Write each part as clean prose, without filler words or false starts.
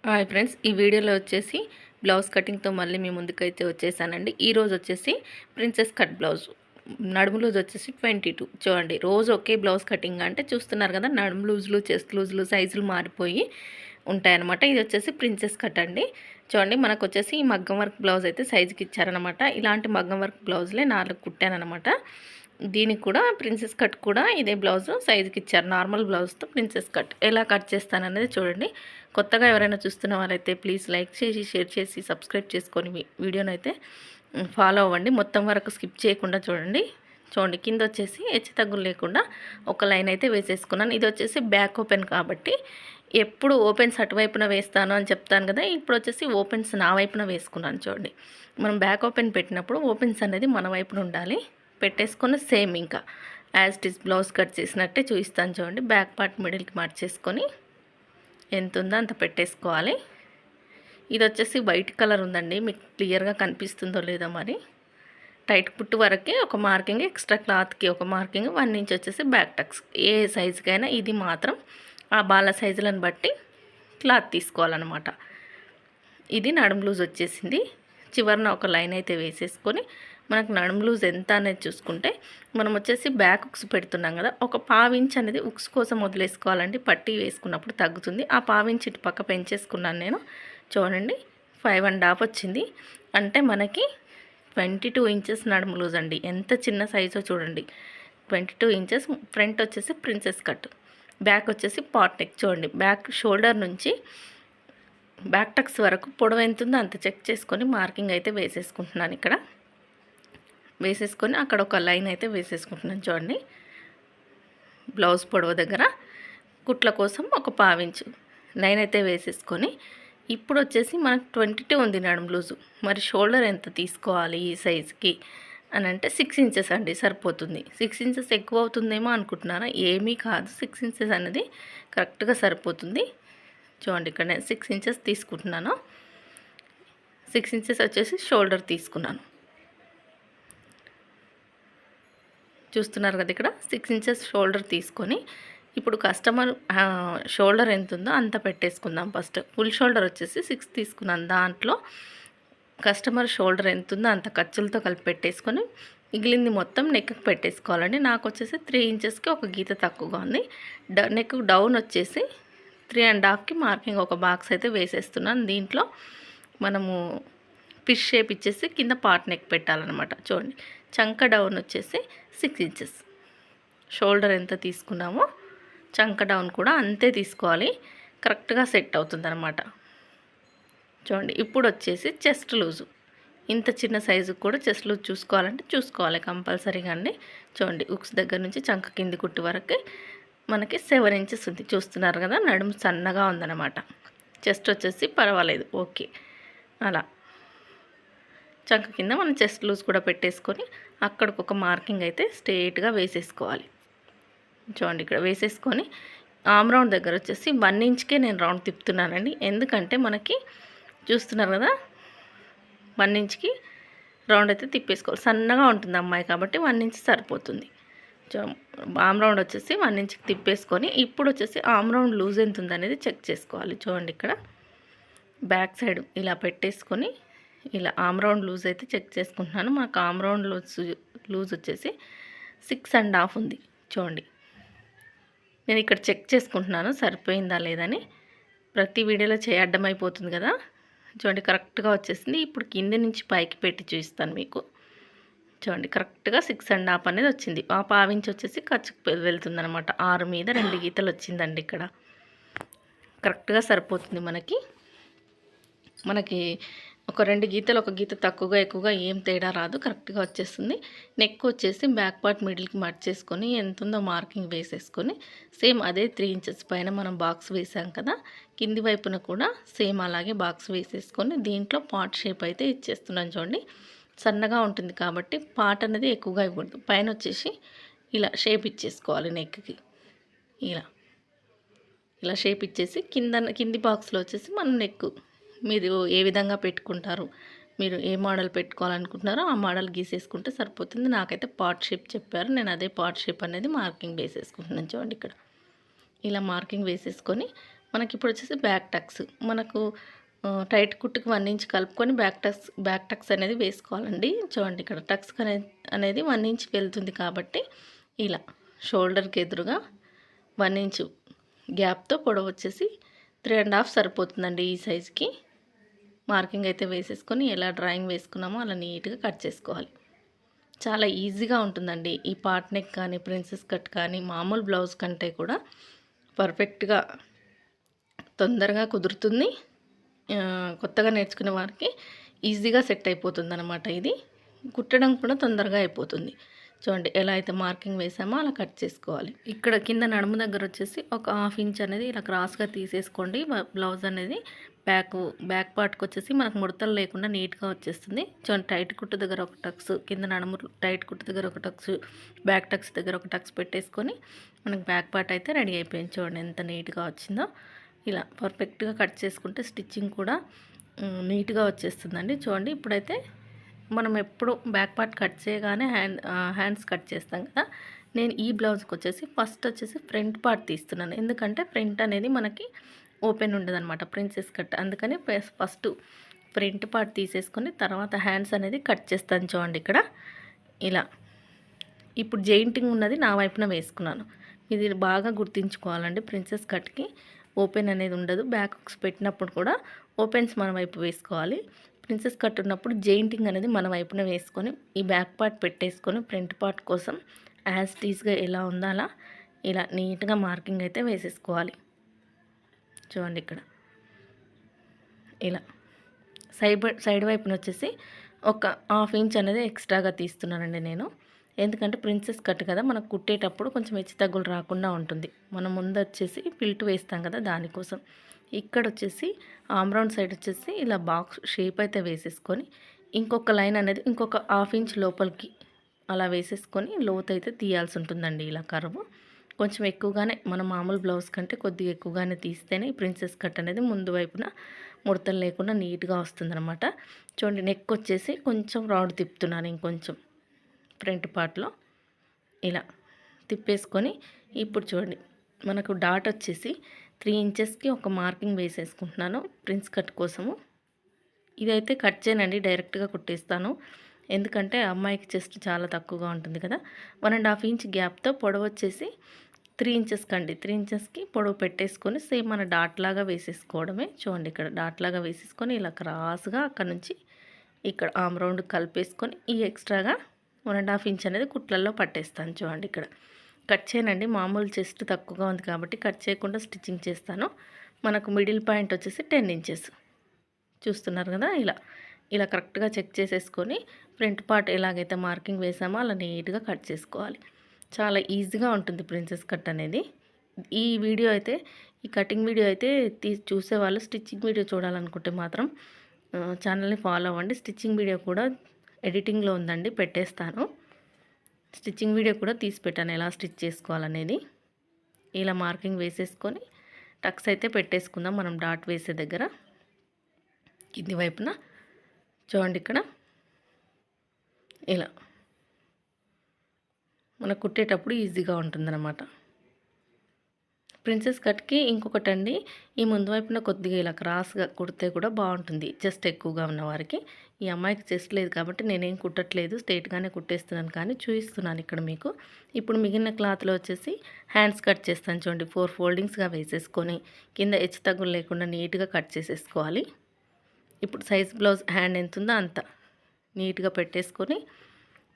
Hi friends, ఈ వీడియోలో వచ్చేసి బ్లౌజ్ కటింగ్తో మళ్ళీ మీ ముందుకైతే వచ్చేసానండి. ఈరోజు వచ్చేసి ప్రిన్సెస్ కట్ బ్లౌజ్ నడుము లూజ్ వచ్చేసి 22. చూడండి, రోజు ఒకే బ్లౌజ్ కటింగ్ అంటే చూస్తున్నారు కదా, నడుము లూజులు చెస్ట్ లూజులు సైజులు మారిపోయి ఉంటాయన్నమాట. ఇది వచ్చేసి ప్రిన్సెస్ కట్ అండి. చూడండి, మనకు వచ్చేసి ఈ మగ్గం వర్క్ బ్లౌజ్ అయితే సైజుకి ఇచ్చారనమాట. ఇలాంటి మగ్గం వర్క్ బ్లౌజ్లే 4 కుట్టానమాట. దీనికి కూడా ప్రిన్సెస్ కట్ కూడా ఇదే బ్లౌజ్ సైజుకి ఇచ్చారు. నార్మల్ బ్లౌజ్తో ప్రిన్సెస్ కట్ ఎలా కట్ చేస్తాననేది చూడండి. కొత్తగా ఎవరైనా చూస్తున్న వాళ్ళైతే ప్లీజ్ లైక్ చేసి షేర్ చేసి సబ్స్క్రైబ్ చేసుకొని వీడియోని అయితే ఫాలో అవ్వండి. మొత్తం వరకు స్కిప్ చేయకుండా చూడండి. కింద వచ్చేసి హెచ్చు తగ్గులు లేకుండా ఒక లైన్ అయితే వేసేసుకున్నాను. ఇది వచ్చేసి బ్యాక్ ఓపెన్ కాబట్టి ఎప్పుడు ఓపెన్స్ అటువైపున వేస్తాను అని చెప్తాను కదా, ఇప్పుడు వచ్చేసి ఓపెన్స్ నా వైపున వేసుకున్నాను. చూడండి, మనం బ్యాక్ ఓపెన్ పెట్టినప్పుడు ఓపెన్స్ అనేది మన వైపున ఉండాలి. పెట్టేసుకొని సేమ్ ఇంకా as it is blouse cut చేసినట్టే చూపిస్తాను. చూడండి, బ్యాక్ పార్ట్ మిడిల్కి మార్చేసుకొని ఎంత ఉందో అంత పెట్టేసుకోవాలి. ఇది వచ్చేసి వైట్ కలర్ ఉందండి, మీకు క్లియర్గా కనిపిస్తుందో లేదో మరి. టైట్ కుట్టు వరకే ఒక మార్కింగ్, ఎక్స్ట్రా క్లాత్కి ఒక మార్కింగ్, 1 ఇంచ్ వచ్చేసి బ్యాక్ టక్స్. ఏ సైజుకైనా ఇది మాత్రం ఆ బాల సైజులను బట్టి క్లాత్ తీసుకోవాలన్నమాట. ఇది నడుము లూజ్ వచ్చేసింది. చివరిన ఒక లైన్ అయితే వేసేసుకొని మనకు నడుము లూజ్ ఎంత అనేది చూసుకుంటే, మనం వచ్చేసి బ్యాక్ ఉక్స్ పెడుతున్నాం కదా, ఒక 1/2 ఇంచ్ అనేది ఉక్స్ కోసం వదిలేసుకోవాలండి. పట్టీ వేసుకున్నప్పుడు తగ్గుతుంది. ఆ 1/2 ఇంచ్ ఇటు పక్క పెంచేసుకున్నాను నేను. చూడండి, 5.5 వచ్చింది. అంటే మనకి 22 ఇంచెస్ నడుము లూజ్ అండి. ఎంత చిన్న సైజో చూడండి. 22 ఇంచెస్. ఫ్రంట్ వచ్చేసి ప్రిన్సెస్ కట్, బ్యాక్ వచ్చేసి పాట్ నెక్. చూడండి, బ్యాక్ షోల్డర్ నుంచి బ్యాక్ టక్స్ వరకు పొడవు ఎంత ఉందో అంత చెక్ చేసుకొని మార్కింగ్ అయితే వేసేసుకుంటున్నాను. ఇక్కడ వేసేసుకొని అక్కడ ఒక లైన్ అయితే వేసేసుకుంటున్నాను. చూడండి, బ్లౌజ్ పొడవు దగ్గర కుట్ల కోసం ఒక 1/2 ఇంచ్ లైన్ అయితే వేసేసుకొని, ఇప్పుడు వచ్చేసి మనకు 22 ఉంది నడుము లూజు. మరి షోల్డర్ ఎంత తీసుకోవాలి ఈ సైజుకి అని అంటే 6 ఇంచెస్ అండి, సరిపోతుంది. 6 ఇంచెస్ ఎక్కువ అవుతుందేమో అనుకుంటున్నారా? ఏమీ కాదు, 6 ఇంచెస్ అనేది కరెక్ట్గా సరిపోతుంది. చూడండి, ఇక్కడ నేను 6 ఇంచెస్ తీసుకుంటున్నాను. 6 ఇంచెస్ వచ్చేసి షోల్డర్ తీసుకున్నాను. చూస్తున్నారు కదా, ఇక్కడ 6 ఇంచెస్ షోల్డర్ తీసుకొని ఇప్పుడు కస్టమర్ షోల్డర్ ఎంత ఉందో అంత పెట్టేసుకుందాం. ఫస్ట్ ఫుల్ షోల్డర్ వచ్చేసి 6 తీసుకున్నాను. దాంట్లో కస్టమర్ షోల్డర్ ఎంత ఉందో అంత ఖర్చులతో కలిపి పెట్టేసుకొని మిగిలింది మొత్తం నెక్కి పెట్టేసుకోవాలండి. నాకు వచ్చేసి 3 ఇంచెస్కి ఒక గీత తక్కువగా ఉంది. నెక్ డౌన్ వచ్చేసి 3.5కి మార్కింగ్ ఒక బాక్స్ అయితే వేసేస్తున్నాను. దీంట్లో మనము ఫిష్ షేప్ ఇచ్చేసి కింద పార్ట్ నెక్ పెట్టాలన్నమాట. చూడండి, చంక డౌన్ వచ్చేసి 6 ఇంచెస్. షోల్డర్ ఎంత తీసుకున్నామో చంక డౌన్ కూడా అంతే తీసుకోవాలి. కరెక్ట్గా సెట్ అవుతుందన్నమాట. చూడండి, ఇప్పుడు వచ్చేసి చెస్ట్ లూజు. ఇంత చిన్న సైజు కూడా చెస్ట్ లూజ్ చూసుకోవాలంటే చూసుకోవాలి కంపల్సరీగా అండి. చూడండి, ఉక్స్ దగ్గర నుంచి చంక కింది కుట్టు వరకు మనకి 7 ఇంచెస్ ఉంది. చూస్తున్నారు కదా, నడుము సన్నగా ఉందన్నమాట. చెస్ట్ వచ్చేసి పర్వాలేదు, ఓకే. అలా చంక కింద మనం చెస్ట్ లూజ్ కూడా పెట్టేసుకొని అక్కడికి ఒక మార్కింగ్ అయితే స్ట్రెయిట్గా వేసేసుకోవాలి. చూడండి, ఇక్కడ వేసేసుకొని ఆమ్ రౌండ్ దగ్గర వచ్చేసి 1 ఇంచ్కే నేను రౌండ్ తిప్పుతున్నానండి. ఎందుకంటే మనకి చూస్తున్నారు కదా, 1 ఇంచ్కి రౌండ్ అయితే తిప్పేసుకోవాలి. సన్నగా ఉంటుంది అమ్మాయి కాబట్టి 1 ఇంచ్ సరిపోతుంది. ఆమ్ రౌండ్ వచ్చేసి 1 ఇంచ్కి తిప్పేసుకొని ఇప్పుడు వచ్చేసి ఆమ్ రౌండ్ లూజ్ ఎంత ఉందనేది చెక్ చేసుకోవాలి. చూడండి, ఇక్కడ బ్యాక్ సైడ్ ఇలా పెట్టేసుకొని ఇలా ఆమ్ రౌండ్ లూజ్ అయితే చెక్ చేసుకుంటున్నాను. మాకు ఆమ్ రౌండ్ లూజ్ వచ్చేసి 6.5 ఉంది. చూడండి, నేను ఇక్కడ చెక్ చేసుకుంటున్నాను సరిపోయిందా లేదని. ప్రతి వీడియోలో అడ్డమైపోతుంది కదా. చూడండి, కరెక్ట్గా వచ్చేసింది. ఇప్పుడు కింద నుంచి పైకి పెట్టి చూపిస్తాను మీకు. చూడండి, కరెక్ట్గా 6.5 అనేది వచ్చింది. ఆ 1/2 ఇంచ్ వచ్చేసి ఖర్చుకు వెళ్తుంది అనమాట. 6 మీద 2 గీతలు వచ్చిందండి. ఇక్కడ కరెక్ట్గా సరిపోతుంది. మనకి ఒక 2 గీతలు, ఒక గీత తక్కువగా ఎక్కువగా ఏం తేడా రాదు, కరెక్ట్గా వచ్చేస్తుంది. నెక్ వచ్చేసి బ్యాక్ పార్ట్ మిడిల్కి మర్చేసుకొని ఎంత ఉందో మార్కింగ్ వేసేసుకొని సేమ్ అదే 3 ఇంచెస్ పైన మనం బాక్స్ వేసాం కదా, కింది వైపున కూడా సేమ్ అలాగే బాక్స్ వేసేసుకొని దీంట్లో పార్ట్ షేప్ అయితే ఇచ్చేస్తున్నాను. చూడండి, సన్నగా ఉంటుంది కాబట్టి పార్ట్ అనేది ఎక్కువగా ఇవ్వకూడదు. పైన వచ్చేసి ఇలా షేప్ ఇచ్చేసుకోవాలి. నెక్కి ఇలా షేప్ ఇచ్చేసి కింది బాక్స్లో వచ్చేసి మనం నెక్ మీరు ఏ విధంగా పెట్టుకుంటారు, మీరు ఏ మోడల్ పెట్టుకోవాలనుకుంటున్నారో ఆ మోడల్ గీసేసుకుంటే సరిపోతుంది. నాకైతే పార్ట్ షేప్ చెప్పారు, నేను అదే పార్ట్ షేప్ అనేది మార్కింగ్ వేసేసుకుంటున్నాను. చూడండి, ఇక్కడ ఇలా మార్కింగ్ వేసేసుకొని మనకిప్పుడు వచ్చేసి బ్యాక్ టక్స్ మనకు టైట్ కుట్టుకి 1 ఇంచ్ కలుపుకొని బ్యాక్ టక్స్ అనేది వేసుకోవాలండి. చూడండి ఇక్కడ టక్స్ అనేది 1 ఇంచ్ వెళ్తుంది కాబట్టి ఇలా షోల్డర్కి ఎదురుగా 1 ఇంచ్ గ్యాప్తో పొడవు వచ్చేసి 3.5 సరిపోతుందండి. ఈ సైజుకి మార్కింగ్ అయితే వేసేసుకొని ఎలా డ్రాయింగ్ వేసుకున్నామో అలా నీట్గా కట్ చేసుకోవాలి. చాలా ఈజీగా ఉంటుందండి. ఈ పార్ట్ నెక్ కానీ ప్రిన్సెస్ కట్ కానీ మామూలు బ్లౌజ్ కంటే కూడా పర్ఫెక్ట్గా తొందరగా కుదురుతుంది. కొత్తగా నేర్చుకునే వారికి ఈజీగా సెట్ అయిపోతుంది అనమాట. ఇది కుట్టడం కూడా తొందరగా అయిపోతుంది. చూడండి ఎలా అయితే మార్కింగ్ వేసామో అలా కట్ చేసుకోవాలి. ఇక్కడ కింద నడుము దగ్గర వచ్చేసి ఒక 1/2 ఇంచ్ అనేది ఇలా క్రాస్గా తీసేసుకోండి. బ్లౌజ్ అనేది బ్యాక్ పార్ట్కి వచ్చేసి మనకు ముడతలు లేకుండా నీట్గా వచ్చేస్తుంది. చూడండి టైట్ కుట్టు దగ్గర ఒక టక్స్, కింద నడుము టైట్ కుట్టు దగ్గర ఒక టక్స్, బ్యాక్ టక్స్ దగ్గర ఒక టక్స్ పెట్టేసుకొని మనకు బ్యాక్ పార్ట్ అయితే రెడీ అయిపోయింది. చూడండి ఎంత నీట్గా వచ్చిందో. ఇలా పర్ఫెక్ట్గా కట్ చేసుకుంటే స్టిచ్చింగ్ కూడా నీట్గా వచ్చేస్తుందండి. చూడండి ఇప్పుడైతే మనం ఎప్పుడు బ్యాక్ పార్ట్ కట్ చేయగానే హ్యాండ్స్ కట్ చేస్తాం కదా. నేను ఈ బ్లౌజ్కి వచ్చేసి ఫస్ట్ వచ్చేసి ఫ్రంట్ పార్ట్ తీస్తున్నాను. ఎందుకంటే ఫ్రంట్ అనేది మనకి ఓపెన్ ఉండదు అనమాట ప్రిన్సెస్ కట్. అందుకని ఫస్ట్ ఫ్రంట్ పార్ట్ తీసేసుకొని తర్వాత హ్యాండ్స్ అనేది కట్ చేస్తాను. చూడండి ఇక్కడ ఇలా ఇప్పుడు జెయింటింగ్ ఉన్నది నా వైపున వేసుకున్నాను. ఇది బాగా గుర్తుంచుకోవాలండి. ప్రిన్సెస్ కట్కి ఓపెన్ అనేది ఉండదు. బ్యాక్ హుక్స్ పెట్టినప్పుడు కూడా ఓపెన్స్ మన వైపు వేసుకోవాలి. ప్రిన్సెస్ కట్ ఉన్నప్పుడు జెయింటింగ్ అనేది మన వైపున వేసుకొని ఈ బ్యాక్ పార్ట్ పెట్టేసుకొని ఫ్రంట్ పార్ట్ కోసం యాజ్ టీజ్గా ఎలా ఉందో అలా ఇలా నీట్గా మార్కింగ్ అయితే వేసేసుకోవాలి. చూడండి ఇక్కడ ఇలా సైడ్ వైపున వచ్చేసి ఒక 1/2 ఇంచ్ అనేది ఎక్స్ట్రాగా తీస్తున్నానండి నేను. ఎందుకంటే ప్రిన్సెస్ కట్ కదా, మనకు కుట్టేటప్పుడు కొంచెం హెచ్చు తగ్గులు రాకుండా ఉంటుంది. మనం ముందు వచ్చేసి పిల్ట్ వేస్తాం కదా దానికోసం. ఇక్కడ వచ్చేసి ఆమ్ రౌండ్ సైడ్ వచ్చేసి ఇలా బాక్స్ షేప్ అయితే వేసేసుకొని ఇంకొక లైన్ అనేది ఇంకొక 1/2 ఇంచ్ లోపలికి అలా వేసేసుకొని లోతు అయితే తీయాల్సి ఉంటుందండి. ఇలా కర్వ్ కొంచెం ఎక్కువగానే, మన మామూలు బ్లౌజ్ కంటే కొద్దిగా ఎక్కువగానే తీస్తేనే ఈ ప్రిన్సెస్ కట్ అనేది ముందు వైపున ముడతలు లేకుండా నీట్గా వస్తుందన్నమాట. చూడండి నెక్ వచ్చేసి కొంచెం రౌండ్ తిప్పుతున్నాను ఇంకొంచెం ఫ్రంట్ పార్ట్లో ఇలా తిప్పేసుకొని ఇప్పుడు చూడండి మనకు డాట్ వచ్చేసి 3 ఇంచెస్కి ఒక మార్కింగ్ వేసేసుకుంటున్నాను ప్రిన్స్ కట్ కోసము. ఇదైతే కట్ చేయనండి, డైరెక్ట్గా కుట్టేస్తాను. ఎందుకంటే అమ్మాయికి చెస్ట్ చాలా తక్కువగా ఉంటుంది కదా. 1.5 ఇంచ్ గ్యాప్తో పొడవు వచ్చేసి 3 ఇంచెస్ కండి. 3 ఇంచెస్కి పొడవు పెట్టేసుకొని సేమ్ మన డాట్ లాగా వేసేసుకోవడమే. చూడండి ఇక్కడ డాట్ లాగా వేసేసుకొని ఇలా క్రాస్గా అక్కడ నుంచి ఇక్కడ ఆమ్ రౌండ్ కలిపేసుకొని ఈ ఎక్స్ట్రాగా 1.5 ఇంచ్ అనేది కుట్లల్లో పట్టేస్తాను. చూడండి ఇక్కడ కట్ చేయనండి, మామూలు చెస్ట్ తక్కువగా ఉంది కాబట్టి కట్ చేయకుండా స్టిచ్చింగ్ చేస్తాను. మనకు మిడిల్ పాయింట్ వచ్చేసి 10 ఇంచెస్ చూస్తున్నారు కదా. ఇలా కరెక్ట్గా చెక్ చేసేసుకొని ఫ్రంట్ పార్ట్ ఎలాగైతే మార్కింగ్ వేసామో అలా నీట్గా కట్ చేసుకోవాలి. చాలా ఈజీగా ఉంటుంది ప్రిన్సెస్ కట్ అనేది. ఈ వీడియో అయితే, ఈ కటింగ్ వీడియో అయితే చూసేవాళ్ళు స్టిచ్చింగ్ వీడియో చూడాలనుకుంటే మాత్రం ఛానల్ని ఫాలో అవ్వండి. స్టిచ్చింగ్ వీడియో కూడా ఎడిటింగ్లో ఉందండి, పెట్టేస్తాను. స్టిచ్చింగ్ వీడియో కూడా తీసి పెట్టాను ఎలా స్టిచ్ చేసుకోవాలనేది. ఇలా మార్కింగ్ వేసేసుకొని టక్స్ అయితే పెట్టేసుకుందాం మనం డాట్ వేసే దగ్గర కింది వైపున. చూడండి ఇక్కడ ఇలా మనకు కుట్టేటప్పుడు ఈజీగా ఉంటుందన్నమాట. ప్రిన్సెస్ కట్కి ఇంకొకటండి, ఈ ముందు వైపున కొద్దిగా ఇలా క్రాస్గా కుడితే కూడా బాగుంటుంది చెస్ట్ ఎక్కువగా ఉన్న వారికి. ఈ అమ్మాయికి చెస్ట్ లేదు కాబట్టి నేనేం కుట్టట్లేదు, స్ట్రైట్గానే కుట్టేస్తున్నాను, కానీ చూపిస్తున్నాను ఇక్కడ మీకు. ఇప్పుడు మిగిలిన క్లాత్లో వచ్చేసి హ్యాండ్స్ కట్ చేస్తాను. చూడండి 4 ఫోల్డింగ్స్గా వేసేసుకొని కింద హెచ్చు తగ్గులు లేకుండా నీట్గా కట్ చేసేసుకోవాలి. ఇప్పుడు సైజ్ బ్లౌజ్ హ్యాండ్ ఎంత ఉందో అంత నీట్గా పెట్టేసుకొని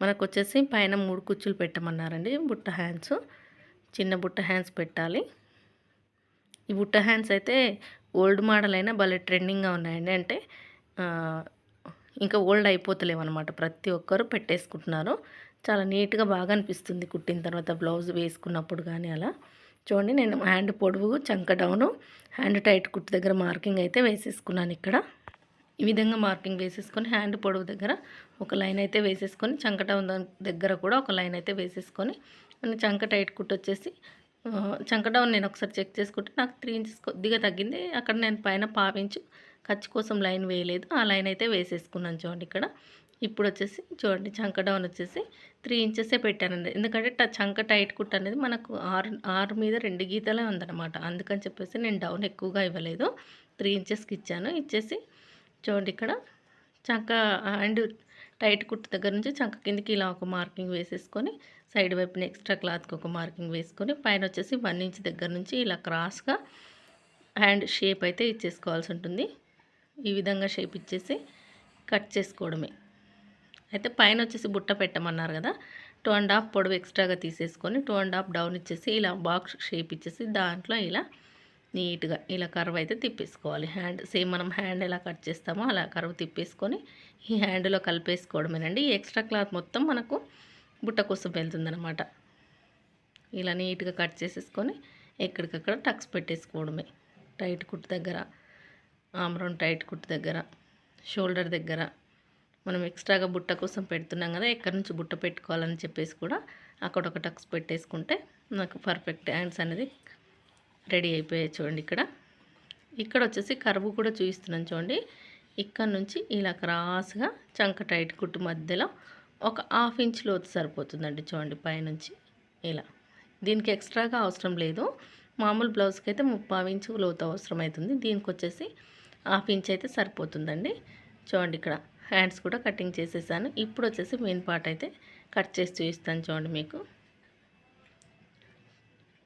మనకు వచ్చేసి పైన 3 కుచ్చులు పెట్టమన్నారండి. బుట్ట హ్యాండ్స్, చిన్న బుట్ట హ్యాండ్స్ పెట్టాలి. ఈ బుట్ట హ్యాండ్స్ అయితే ఓల్డ్ మోడల్ అయినా భలే ట్రెండింగ్గా ఉన్నాయండి. అంటే ఇంకా ఓల్డ్ అయిపోతలేవు అనమాట, ప్రతి ఒక్కరు పెట్టేసుకుంటున్నారు. చాలా నీట్గా బాగా అనిపిస్తుంది కుట్టిన తర్వాత బ్లౌజ్ వేసుకున్నప్పుడు కానీ అలా. చూడండి నేను హ్యాండ్ పొడవు, చంక డౌను, హ్యాండ్ టైట్ కుట్టు దగ్గర మార్కింగ్ అయితే వేసేసుకున్నాను. ఇక్కడ ఈ విధంగా మార్కింగ్ వేసేసుకొని హ్యాండ్ పొడవు దగ్గర ఒక లైన్ అయితే వేసేసుకొని చంక డౌన్ దగ్గర కూడా ఒక లైన్ అయితే వేసేసుకొని మన చంక టైట్ కుట్టు వచ్చేసి చంక డౌన్ నేను ఒకసారి చెక్ చేసుకుంటే నాకు 3 ఇంచెస్ కొద్దిగా తగ్గింది. అక్కడ నేను పైన 1/2 ఇంచు ఖర్చు కోసం లైన్ వేయలేదు, ఆ లైన్ అయితే వేసేసుకున్నాను. చూడండి ఇక్కడ ఇప్పుడు వచ్చేసి చూడండి చంక డౌన్ వచ్చేసి 3 ఇంచెసే పెట్టానండి. ఎందుకంటే చంక టైట్ కుట్ అనేది మనకు 6 మీద 2 గీతలే ఉందన్నమాట. అందుకని చెప్పేసి నేను డౌన్ ఎక్కువగా ఇవ్వలేదు. 3 ఇంచెస్కి ఇచ్చాను. ఇచ్చేసి చూడండి ఇక్కడ చంక అండ్ టైట్ కుట్టు దగ్గర నుంచి చంక కిందకి ఇలా ఒక మార్కింగ్ వేసేసుకొని సైడ్ వైపున ఎక్స్ట్రా క్లాత్కి ఒక మార్కింగ్ వేసుకొని పైన వచ్చేసి 1 ఇంచ్ దగ్గర నుంచి ఇలా క్రాస్గా హ్యాండ్ షేప్ అయితే ఇచ్చేసుకోవాల్సి ఉంటుంది. ఈ విధంగా షేప్ ఇచ్చేసి కట్ చేసుకోవడమే. అయితే పైన వచ్చేసి బుట్ట పెట్టమన్నారు కదా, 2.5 పొడవు ఎక్స్ట్రాగా తీసేసుకొని 2.5 డౌన్ ఇచ్చేసి ఇలా బాక్స్ షేప్ ఇచ్చేసి దాంట్లో ఇలా నీట్గా ఇలా కర్వ్ అయితే తిప్పేసుకోవాలి. హ్యాండ్ సేమ్ మనం హ్యాండ్ ఎలా కట్ చేస్తామో అలా కర్వ్ తిప్పేసుకొని ఈ హ్యాండ్లో కలిపేసుకోవడమేనండి. ఈ ఎక్స్ట్రా క్లాత్ మొత్తం మనకు బుట్ట కోసం వెళ్తుందనమాట. ఇలా నీట్గా కట్ చేసేసుకొని ఎక్కడికక్కడ టక్స్ పెట్టేసుకోవడమే. టైట్ కుట్టు దగ్గర, ఆమ్రౌండ్ టైట్ కుట్టు దగ్గర, షోల్డర్ దగ్గర మనం ఎక్స్ట్రాగా బుట్ట కోసం పెడుతున్నాం కదా, ఎక్కడి నుంచి బుట్ట పెట్టుకోవాలని చెప్పేసి కూడా అక్కడ ఒక టక్స్ పెట్టేసుకుంటే నాకు పర్ఫెక్ట్ హ్యాండ్స్ అనేది రెడీ అయిపోయాయి. చూడండి ఇక్కడ వచ్చేసి కర్వ్ కూడా చూపిస్తున్నాను చూడండి. ఇక్కడ నుంచి ఇలా క్రాస్గా చంక టైట్ కుట్టు మధ్యలో ఒక 1/2 ఇంచ్ లోతు సరిపోతుందండి. చూడండి పైనుంచి ఇలా. దీనికి ఎక్స్ట్రాగా అవసరం లేదు. మామూలు బ్లౌజ్కి అయితే 3/4 ఇంచు లోతు అవసరం అవుతుంది. దీనికి వచ్చేసి 1/2 ఇంచ్ అయితే సరిపోతుందండి. చూడండి ఇక్కడ హ్యాండ్స్ కూడా కటింగ్ చేసేసాను. ఇప్పుడు వచ్చేసి మెయిన్ పార్ట్ అయితే కట్ చేసి చూపిస్తాను చూడండి మీకు.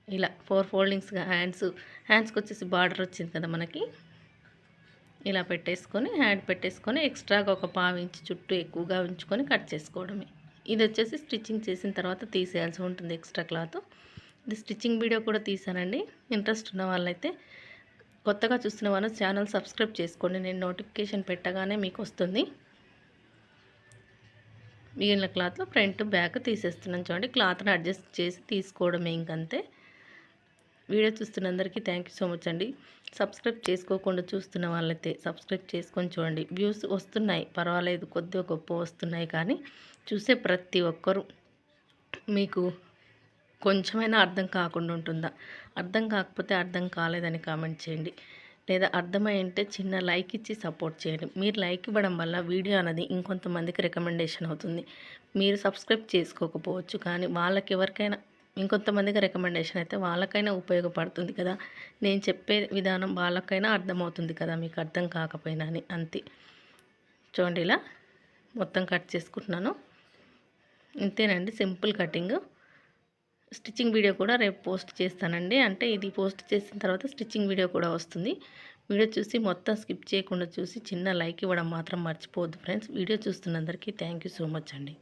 ఇలా 4 ఫోల్డింగ్స్గా హ్యాండ్స్కి వచ్చేసి బార్డర్ వచ్చింది కదా మనకి, ఇలా పెట్టేసుకొని హ్యాండ్ పెట్టేసుకొని ఎక్స్ట్రాగా ఒక 1/4 ఇంచ్ చుట్టూ ఎక్కువగా ఉంచుకొని కట్ చేసుకోవడమే. ఇది వచ్చేసి స్టిచ్చింగ్ చేసిన తర్వాత తీసేయాల్సి ఉంటుంది ఎక్స్ట్రా క్లాత్. ఇది స్టిచ్చింగ్ వీడియో కూడా తీసానండి. ఇంట్రెస్ట్ ఉన్న వాళ్ళైతే కొత్తగా చూస్తున్న వాళ్ళు ఛానల్ సబ్స్క్రైబ్ చేసుకోండి. నేను నోటిఫికేషన్ పెట్టగానే మీకు వస్తుంది. మిగిలిన క్లాత్లో ఫ్రంట్ బ్యాక్ తీసేస్తున్నాను చూడండి. క్లాత్ని అడ్జస్ట్ చేసి తీసుకోవడమే ఇంకంతే. వీడియో చూస్తున్న అందరికీ థ్యాంక్ యూ సో మచ్ అండి. సబ్స్క్రైబ్ చేసుకోకుండా చూస్తున్న వాళ్ళైతే సబ్స్క్రైబ్ చేసుకొని చూడండి. వ్యూస్ వస్తున్నాయి, పర్వాలేదు, కొద్దిగా గొప్ప వస్తున్నాయి. కానీ చూసే ప్రతి ఒక్కరూ మీకు కొంచెమైనా అర్థం కాకుండా ఉంటుందా? అర్థం కాకపోతే అర్థం కాలేదని కామెంట్ చేయండి. లేదా అర్థమై ఉంటే చిన్న లైక్ ఇచ్చి సపోర్ట్ చేయండి. మీరు లైక్ ఇవ్వడం వల్ల వీడియో అనేది ఇంకొంతమందికి రికమెండేషన్ అవుతుంది. మీరు సబ్స్క్రైబ్ చేసుకోకపోవచ్చు, కానీ వాళ్ళకి ఎవరికైనా ఇంకొంతమందికి రికమెండేషన్ అయితే వాళ్ళకైనా ఉపయోగపడుతుంది కదా. నేను చెప్పే విధానం వాళ్ళకైనా అర్థమవుతుంది కదా, మీకు అర్థం కాకపోయినా అని. అంతే. చూడండి ఇలా మొత్తం కట్ చేసుకుంటున్నాను. ఇంతేనండి, సింపుల్ కటింగ్. స్టిచ్చింగ్ వీడియో కూడా రేపు పోస్ట్ చేస్తానండి. అంటే ఇది పోస్ట్ చేసిన తర్వాత స్టిచ్చింగ్ వీడియో కూడా వస్తుంది. వీడియో చూసి మొత్తం స్కిప్ చేయకుండా చూసి చిన్న లైక్ ఇవ్వడం మాత్రం మర్చిపోవద్దు ఫ్రెండ్స్. వీడియో చూస్తున్నందరికీ థ్యాంక్ యూ సో మచ్ అండి.